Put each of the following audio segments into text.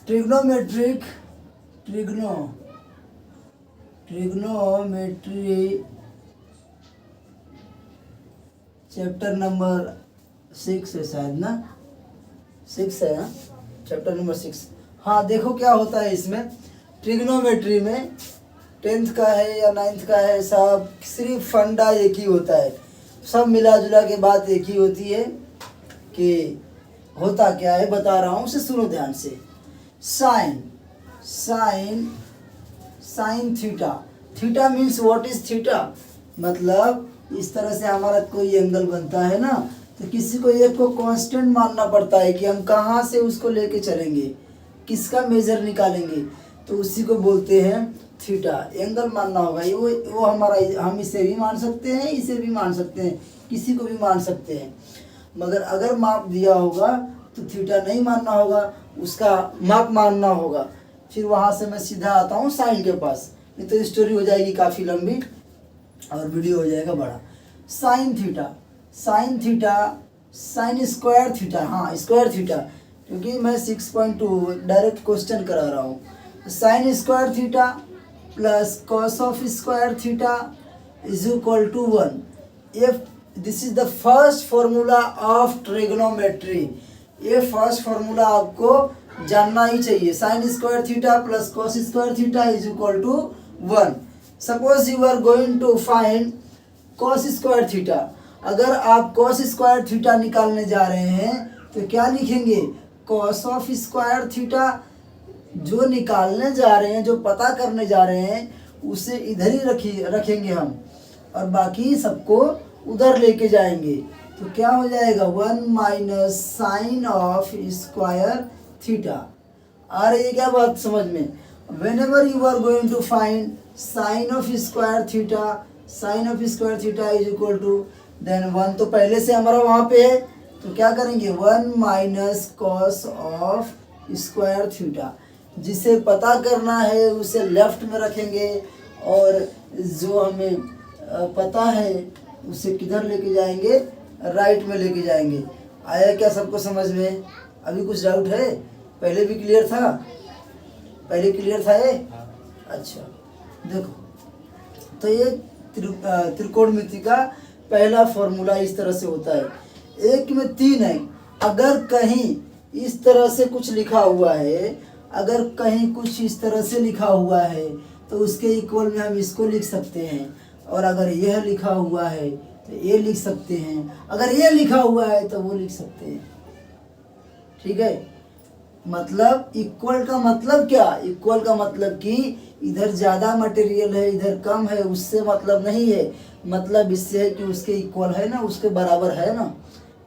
Trigonometry chapter number 6 है शायद ना, 6 है हाँ? Chapter number 6। हाँ देखो क्या होता है इसमें ट्रिग्नोमेट्री में, 10th का है या 9th का है, सब सिर्फ फंडा एक ही होता है, सब मिला जुला के बात एक ही होती है कि होता क्या है बता रहा हूँ, उसे सुनो ध्यान से। Sine theta, theta means what is theta, मतलब इस तरह से हमारा कोई एंगल बनता है ना, तो किसी को एक को कांस्टेंट मानना पड़ता है कि हम कहाँ से उसको लेके चलेंगे, किसका मेजर निकालेंगे, तो उसी को बोलते हैं थीटा। एंगल मानना होगा, ये वो हमारा, हम इसे भी मान सकते हैं, इसे भी मान सकते हैं, किसी को भी मान सकते हैं, मगर अगर माप दिया होगा तो थीटा नहीं मानना होगा, उसका माप मानना होगा। फिर वहाँ से मैं सीधा आता हूँ साइन के पास, नहीं तो स्टोरी हो जाएगी काफ़ी लंबी और वीडियो हो जाएगा बड़ा। Sine theta, sine square theta, हाँ स्क्वायर थीटा, क्योंकि मैं 6.2 डायरेक्ट क्वेश्चन करा रहा हूँ। Sine square theta plus cos of square theta is equal to 1। If this is the first formula of trigonometry, ये फर्स्ट फॉर्मूला आपको जानना ही चाहिए। Sine square theta plus cos square theta is equal to 1। Suppose you are going to find cos square theta, अगर आप cos square theta निकालने जा रहे हैं तो क्या लिखेंगे, कॉस ऑफ स्क्वायर थीटा। जो निकालने जा रहे हैं, जो पता करने जा रहे हैं, उसे इधर ही रखेंगे हम, और बाकी सबको उधर लेके जाएंगे, तो क्या हो जाएगा 1 minus sine of square theta. आ रही है क्या बात समझ में? Whenever you are going to find sine of square theta is equal to, then 1 तो पहले से हमारा वहाँ पे है, तो क्या करेंगे 1 minus cos of square theta. जिसे पता करना है उसे लेफ्ट में रखेंगे, और जो हमें पता है उसे किधर लेके जाएंगे, राइट में लेके जाएंगे। आया क्या सबको समझ में? अभी कुछ डाउट है? पहले भी क्लियर था? पहले क्लियर था ये? अच्छा देखो, तो ये त्रिकोणमिति का पहला फॉर्मूला इस तरह से होता है। एक में 3 है, अगर कहीं इस तरह से कुछ लिखा हुआ है, अगर कहीं कुछ इस तरह से लिखा हुआ है तो उसके इक्वल में हम इसको लिख सकते हैं, और अगर यह लिखा हुआ है तो ये लिख सकते हैं, अगर ये लिखा हुआ है तो वो लिख सकते हैं। ठीक है, मतलब इक्वल का मतलब क्या? इक्वल का मतलब कि इधर ज़्यादा मटेरियल है इधर कम है, उससे मतलब नहीं है, मतलब इससे है कि उसके इक्वल है ना, उसके बराबर है ना,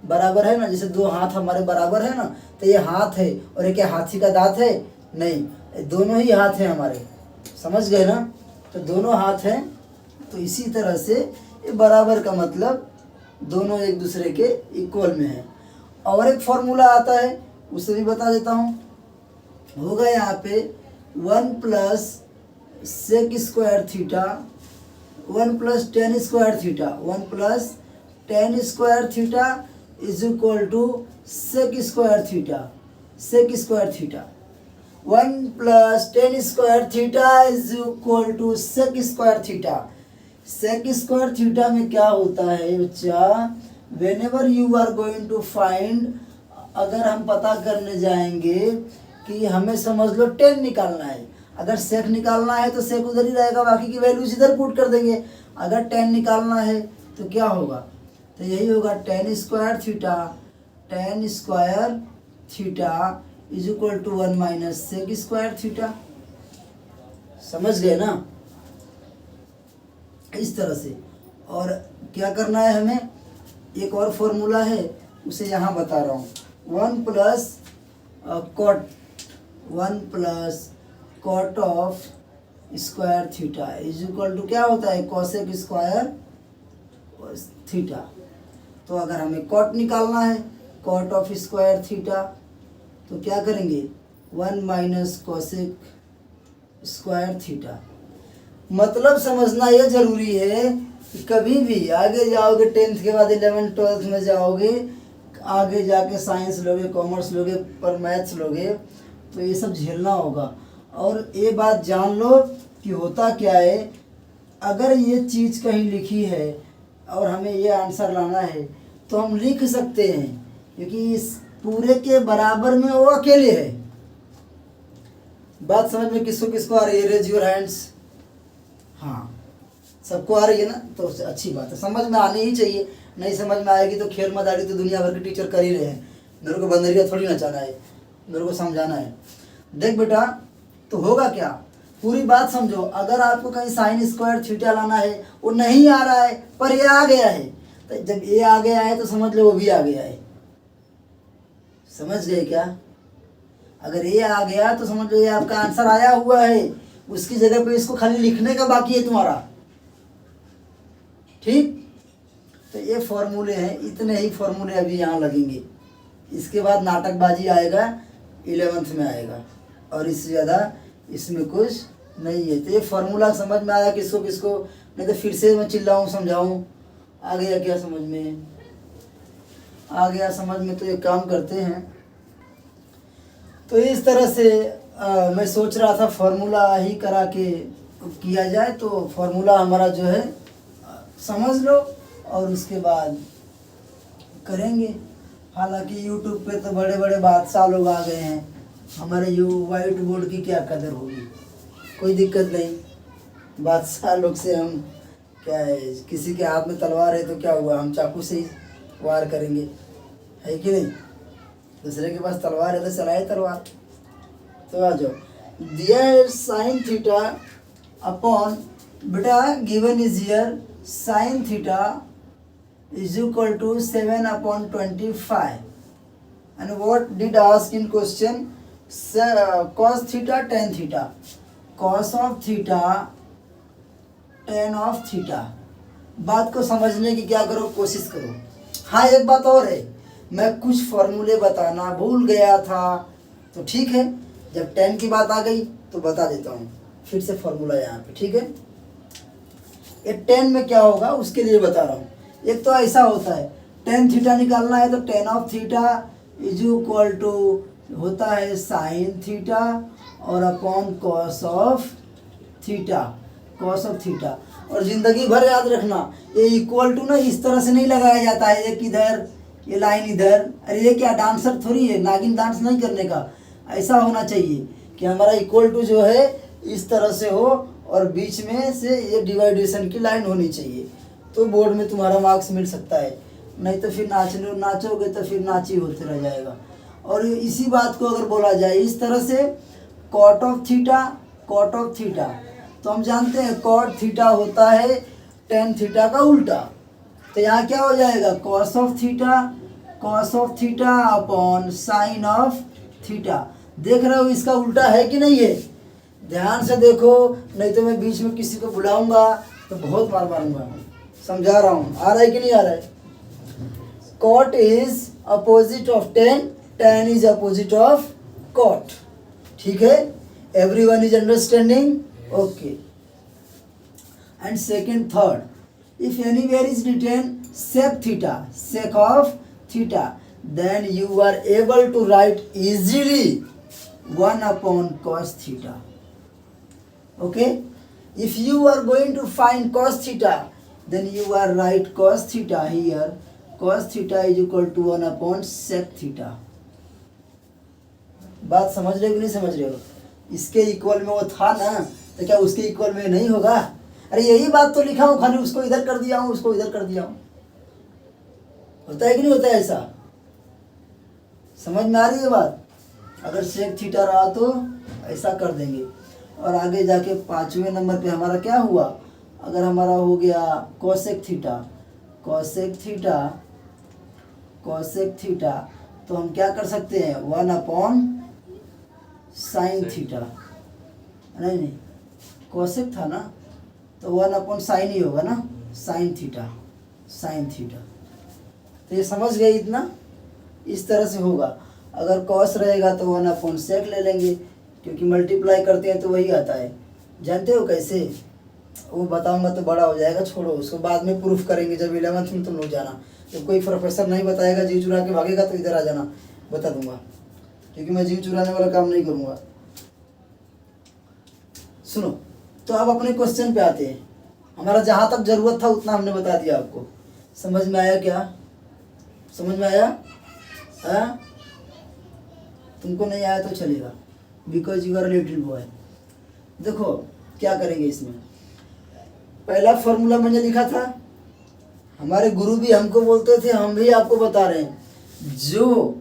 बराबर है ना। जैसे 2 हाथ हमारे बराबर है ना, तो ये हाथ है और ये क्या हाथी का दांत है? नहीं, दोनों ही हाथ हैं हमारे, समझ गए ना? तो दोनों हाथ हैं, तो इसी तरह से ये बराबर का मतलब दोनों एक दूसरे के इक्वल में है। और एक फॉर्मूला आता है, उसे भी बता देता हूँ। होगा यहाँ पे 1 plus sec square theta, 1 plus tan square theta, 1 plus tan square theta is equal to sec square theta, sec square theta. 1 plus tan square theta is equal to sec square theta. Sec square theta में क्या होता है बच्चा, whenever you are going to find, अगर हम पता करने जाएंगे कि हमें समझ लो 10 निकालना है, अगर सेक निकालना है तो सेक उधर ही रहेगा, बाकी की वैल्यूज इधर पुट कर देंगे। अगर 10 निकालना है तो क्या होगा, तो यही होगा tan square theta is equal to 1 minus sec square theta. समझ गए ना? इस तरह से। और क्या करना है हमें, एक और फॉर्मूला है उसे यहाँ बता रहा हूँ। 1 plus cot of square theta is equal to क्या होता है, कॉसेक स्क्वायर थीटा। तो अगर हमें कॉट निकालना है, कॉट ऑफ स्क्वायर थीटा, तो क्या करेंगे 1 माइनस कॉसेक स्क्वायर थीटा। मतलब समझना यह जरूरी है कि कभी भी आगे जाओगे, 10th के बाद 11th 12th में जाओगे, आगे जाके साइंस लोगे, कॉमर्स लोगे, पर मैथ्स लोगे, तो ये सब झेलना होगा। और ये बात जान लो कि होता क्या है, अगर ये चीज़ कहीं लिखी है और हमें ये आंसर लाना है तो हम लिख सकते हैं, क्योंकि इस पूरे के बराबर में वो अकेले है। बात समझ में किसको किसको आ रही है? Raise your hands. हाँ, सबको आ रही है ना, तो अच्छी बात है, समझ में आनी ही चाहिए। नहीं समझ में आएगी तो खेल मदारी तो दुनिया भर के टीचर कर ही रहे हैं। मेरे को बंदरिया थोड़ी नचाना है, मेरे को समझाना है। देख बेटा, तो होगा क्या, पूरी बात समझो। अगर आपको कहीं साइन स्क्वायर थीटा लाना है, वो नहीं आ रहा है पर ये आ गया है, तो जब ये आ गया है तो समझ लो वो भी आ गया है। समझ गए क्या? अगर ये आ गया तो समझ लो ये आपका आंसर आया हुआ है, उसकी जगह पे इसको खाली लिखने का बाकी है तुम्हारा। ठीक, तो ये फॉर्मूले हैं, इतने ही फॉर्मूले अभी यहाँ लगेंगे। इसके बाद नाटकबाजी आएगा, 11th में आएगा, और इससे ज़्यादा इसमें कुछ नहीं है। तो ये फार्मूला समझ में आया किसको किसको? नहीं तो फिर से मैं चिल्लाऊँ समझाऊँ? आ गया क्या समझ में? आ गया समझ में? तो ये काम करते हैं। तो इस तरह से मैं सोच रहा था फार्मूला ही करा के किया जाए, तो फार्मूला हमारा जो है समझ लो और उसके बाद करेंगे। हालांकि यूट्यूब पे तो बड़े बड़े बादशाह लोग आ गए हैं, हमारे वाइट बोर्ड की क्या कदर होगी? कोई दिक्कत नहीं, बादशाह लोग से हम क्या है, किसी के हाथ में तलवार है तो क्या हुआ, हम चाकू से ही वार करेंगे, है कि नहीं? दूसरे के पास तलवार है तो चलाए तलवार। तो आ जाओ, दिया है साइन थीटा अपॉन, बेटा given is here sine theta is equal to 7/25, and what did ask in question? Cos theta tan theta, cos of theta tan of theta। बात को समझने की क्या करो, कोशिश करो। हाँ, एक बात और है, मैं कुछ फॉर्मूले बताना भूल गया था, तो ठीक है, जब tan की बात आ गई तो बता देता हूँ फिर से फॉर्मूला यहाँ पे, ठीक है? ये tan में क्या होगा उसके लिए बता रहा हूँ। एक तो ऐसा होता है, tan थीटा निकालना है तो tan of theta is equal to होता है साइन थीटा और upon cos of theta, cos of theta. और ज़िंदगी भर याद रखना, ये इक्वल टू ना इस तरह से नहीं लगाया जाता है, एक इधर ये लाइन इधर। अरे ये क्या डांसर थोड़ी है, नागिन डांस नहीं करने का। ऐसा होना चाहिए कि हमारा इक्वल टू जो है इस तरह से हो और बीच में से ये डिवाइडेशन की लाइन होनी चाहिए, तो बोर्ड में तुम्हारा मार्क्स मिल सकता है। नहीं तो फिर नाचोगे तो फिर नाची होते रह जाएगा। और इसी बात को अगर बोला जाए इस तरह से, cot of theta, cot of theta, तो हम जानते हैं कॉट थीटा होता है टेन थीटा का उल्टा। तो यहाँ क्या हो जाएगा, cos of theta, cos of theta upon sine of theta. देख रहे हो इसका उल्टा है कि नहीं है? ध्यान से देखो, नहीं तो मैं बीच में किसी को बुलाऊंगा तो बहुत मार मारूंगा। समझा रहा हूँ, आ रहा है कि नहीं आ रहा है? Cot is opposite of tan, tan is opposite of cot. ठीक है, everyone is understanding? Okay. And second, third, if anywhere is written sec theta, sec of theta, then you are able to write easily 1 upon cos theta. Okay, if you are going to find cos theta, then you are write cos theta here, cos theta is equal to 1 upon sec theta. बात समझ रहे हो कि नहीं समझ रहे हो? इसके इक्वल में वो था ना, तो क्या उसके इक्वल में नहीं होगा? अरे यही बात तो लिखा हूँ, खाली उसको इधर कर दिया हूँ, उसको इधर कर दिया हूँ। होता है कि नहीं होता है ऐसा? समझ में आ रही है बात? अगर सेक थीटा रहा तो ऐसा कर देंगे। और आगे जाके 5वें नंबर पे हमारा क्या हुआ, अगर हमारा हो गया cosec theta, cosec theta, cosec theta, तो हम क्या कर सकते हैं, 1 अपॉन साइन थीटा। नहीं, कोसेक था ना, तो 1 अपॉन साइन ही होगा ना, साइन थीटा, साइन थीटा। तो ये समझ गए इतना? इस तरह से होगा। अगर कॉस रहेगा तो 1 अपॉन सेक ले लेंगे, क्योंकि मल्टीप्लाई करते हैं तो वही आता है। जानते हो कैसे? वो बताऊंगा तो बड़ा हो जाएगा, छोड़ो उसको, बाद में प्रूफ करेंगे जब 11th में तुम लोग जाना। जब कोई प्रोफेसर नहीं बताएगा, जी चुरा के भागेगा तो इधर आ जाना, बता दूंगा। क्योंकि मैं जीव चुराने वाला काम नहीं करूँगा। सुनो, तो अब अपने क्वेश्चन पे आते हैं। हमारा जहाँ तक जरूरत था उतना हमने बता दिया आपको। समझ में आया क्या? समझ में आया? हाँ? तुमको नहीं आया तो चलेगा, because you are little boy. देखो क्या करेंगे इसमें। पहला फॉर्मूला मैंने लिखा था, हमारे गुरु भी हमको बोलते थे, हम भी आपको बता रहे हैं, जो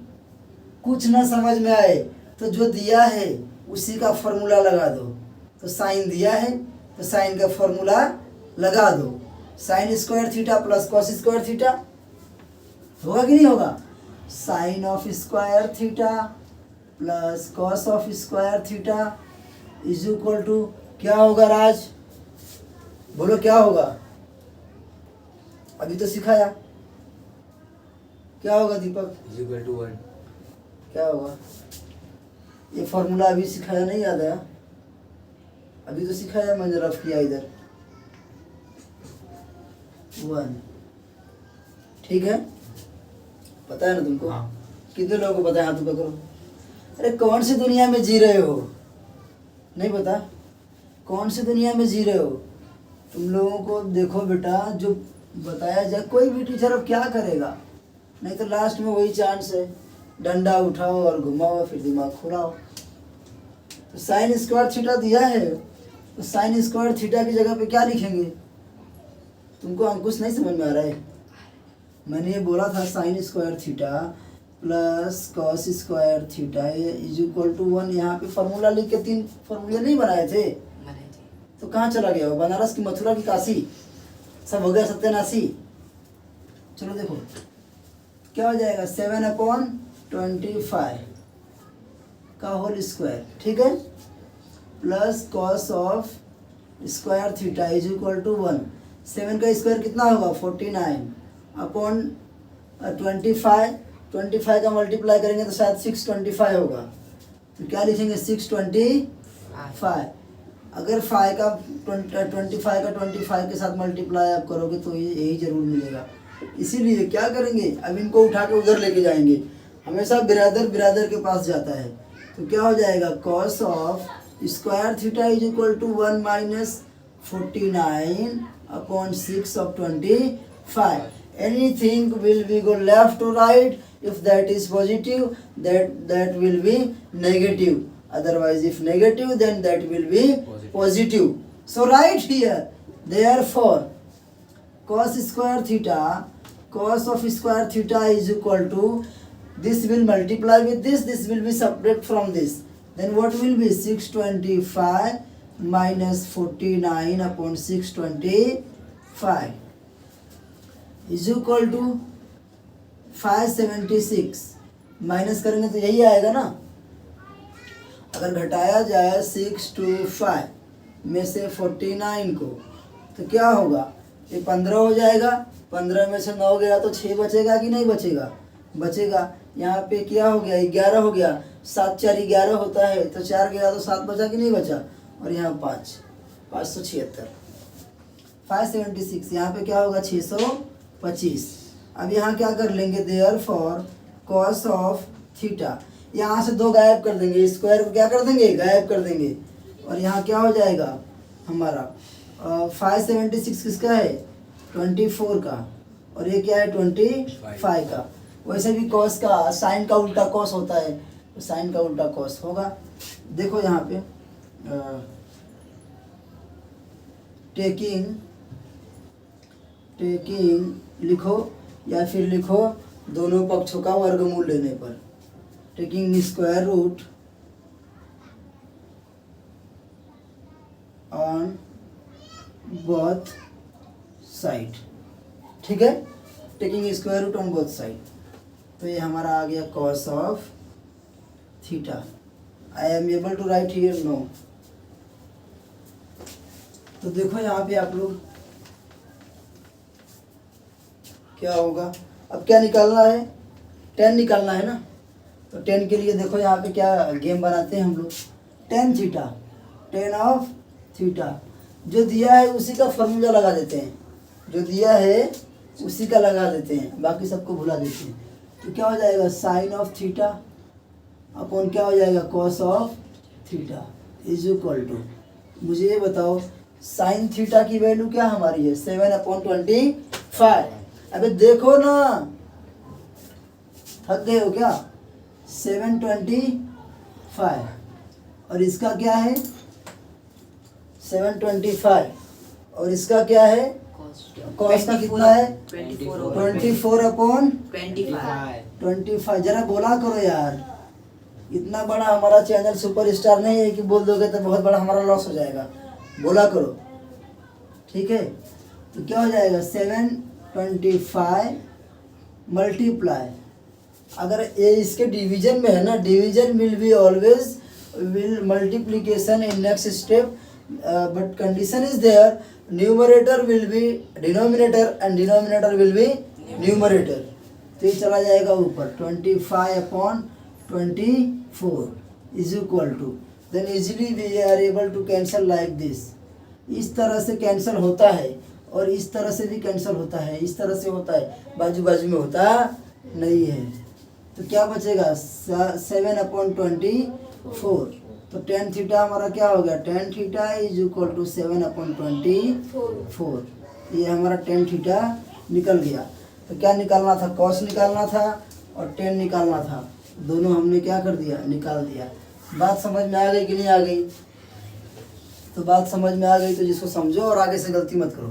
कुछ ना समझ में आए तो जो दिया है उसी का फॉर्मूला लगा दो। तो साइन दिया है तो साइन का फॉर्मूला लगा दो। Sine square theta plus cos square theta होगा कि नहीं होगा? Sine of square theta plus cos of square theta is equal to क्या होगा राज? बोलो क्या होगा? अभी तो सिखाया। क्या होगा दीपक? Is equal to 1। क्या होगा? ये फॉर्मूला अभी सिखाया नहीं, याद आया? अभी तो सिखाया, मैंने रफ किया इधर 1। ठीक है, पता है ना तुमको? हाँ। कितने लोगों को पता है? हाथ ऊपर करो। अरे कौन सी दुनिया में जी रहे हो? नहीं पता? कौन सी दुनिया में जी रहे हो तुम लोगों को? देखो बेटा, जो बताया जाए, कोई भी टीचर अब क्या करेगा, नहीं तो लास्ट में वही चांस है, डंडा उठाओ और घुमाओ, फिर दिमाग खुलाओ। तो साइन स्क्वायर थीटा दिया है, तो साइन स्क्वायर थीटा की जगह पे क्या लिखेंगे? तुमको अंकुश नहीं समझ में आ रहा है? मैंने ये बोला था sine square theta plus cos square theta is equal to 1। यहाँ पे फॉर्मूला लिख के 3 फॉर्मूले नहीं बनाए थे? तो कहाँ चला गया? बनारस की, मथुरा की, काशी, सब हो गया सत्यानाशी। चलो देखो क्या हो जाएगा, 7/25 का होल स्क्वायर, ठीक है, plus cos of square theta is equal to 1। 7 का स्क्वायर कितना होगा? 49/25। 25 का मल्टीप्लाई करेंगे तो शायद 625 होगा। तो क्या लिखेंगे? 625। अगर 5 का 25 का 25 के साथ मल्टीप्लाई आप करोगे तो यही जरूर मिलेगा। इसीलिए क्या करेंगे, अब इनको उठा के उधर लेके जाएंगे। हमेशा बिरादर के पास जाता है। तो क्या हो जाएगा? Cos of square theta is equal to 1 minus 49/6/25. Anything will be go left to right. If that is positive, that will be negative. Otherwise, if negative, then that will be positive. So right here, therefore, cos square theta, cos of square theta is equal to, this will multiply with this will be separate from this. Then what will be? 625 minus 49/625 is equal to 576। Minus करेंगे तो यही आएगा ना। अगर घटाया जाए 625 में से 49 को तो क्या होगा? ये 15 हो जाएगा। 15 में से 9 गया तो 6 बचेगा कि नहीं बचेगा? बचेगा। यहाँ पे क्या हो गया? 11 हो गया। 7 4 11 होता है, तो 4 गया तो 7 बचा कि नहीं बचा? और यहाँ 5 576 576। यहाँ पे क्या होगा? 625। अब यहाँ क्या कर लेंगे? देयरफॉर कॉस ऑफ थीटा, यहाँ से 2 गायब कर देंगे, स्क्वायर को क्या कर देंगे? गायब कर देंगे। और यहाँ क्या हो जाएगा हमारा? 576 किसका है? 24 का। और ये क्या है? 25 का। वैसे भी कॉस का, साइन का उल्टा कॉस होता है, तो साइन का उल्टा कॉस होगा। देखो यहाँ पे टेकिंग लिखो, या फिर लिखो दोनों पक्षों का वर्गमूल लेने पर। Taking square root on both side, ठीक है, taking square root on both side. तो ये हमारा आ गया cos of theta. I am able to write here? No. तो देखो यहाँ पे आप लोग क्या होगा, अब क्या निकालना है? 10 निकालना है ना। तो 10 के लिए देखो यहाँ पे क्या गेम बनाते हैं हम लोग। tan theta, tan of theta, जो दिया है उसी का फॉर्मूला लगा देते हैं, जो दिया है उसी का लगा देते हैं, बाकी सबको भुला देते हैं। तो क्या हो जाएगा? साइन ऑफ थीटा अपॉन क्या हो जाएगा cos of theta is equal to, मुझे ये बताओ साइन थीटा की वैल्यू क्या हमारी है 7/25। अबे देखो ना, थक गए हो क्या? 7/25 और इसका क्या है 7/25 और इसका क्या है कॉस का कितना है 24/25। जरा बोला करो यार, इतना बड़ा हमारा चैनल सुपरस्टार नहीं है कि बोल दोगे तो बहुत बड़ा हमारा लॉस हो जाएगा। बोला करो, ठीक है। तो क्या हो जाएगा 7/25 मल्टीप्लाई, अगर ये इसके डिवीजन में है ना, division will be always will multiplication in next step, but condition is there numerator will be denominator and denominator will be numerator. तो ये चला जाएगा ऊपर 25/24 is equal to, then easily we are able to cancel like this. इस तरह से cancel होता है और इस तरह से भी कैंसिल होता है, इस तरह से होता है, बाजू बाजू में होता नहीं है। तो क्या बचेगा 7/24, तो tan थीटा हमारा क्या हो गया tan theta is equal to 7/24। ये हमारा tan थीटा निकल गया। तो क्या निकालना था, कॉस निकालना था और tan निकालना था, दोनों हमने क्या कर दिया निकाल दिया। बात समझ में आ गई कि नहीं आ गई? तो बात समझ में आ गई तो जिसको समझो और आगे से गलती मत करो।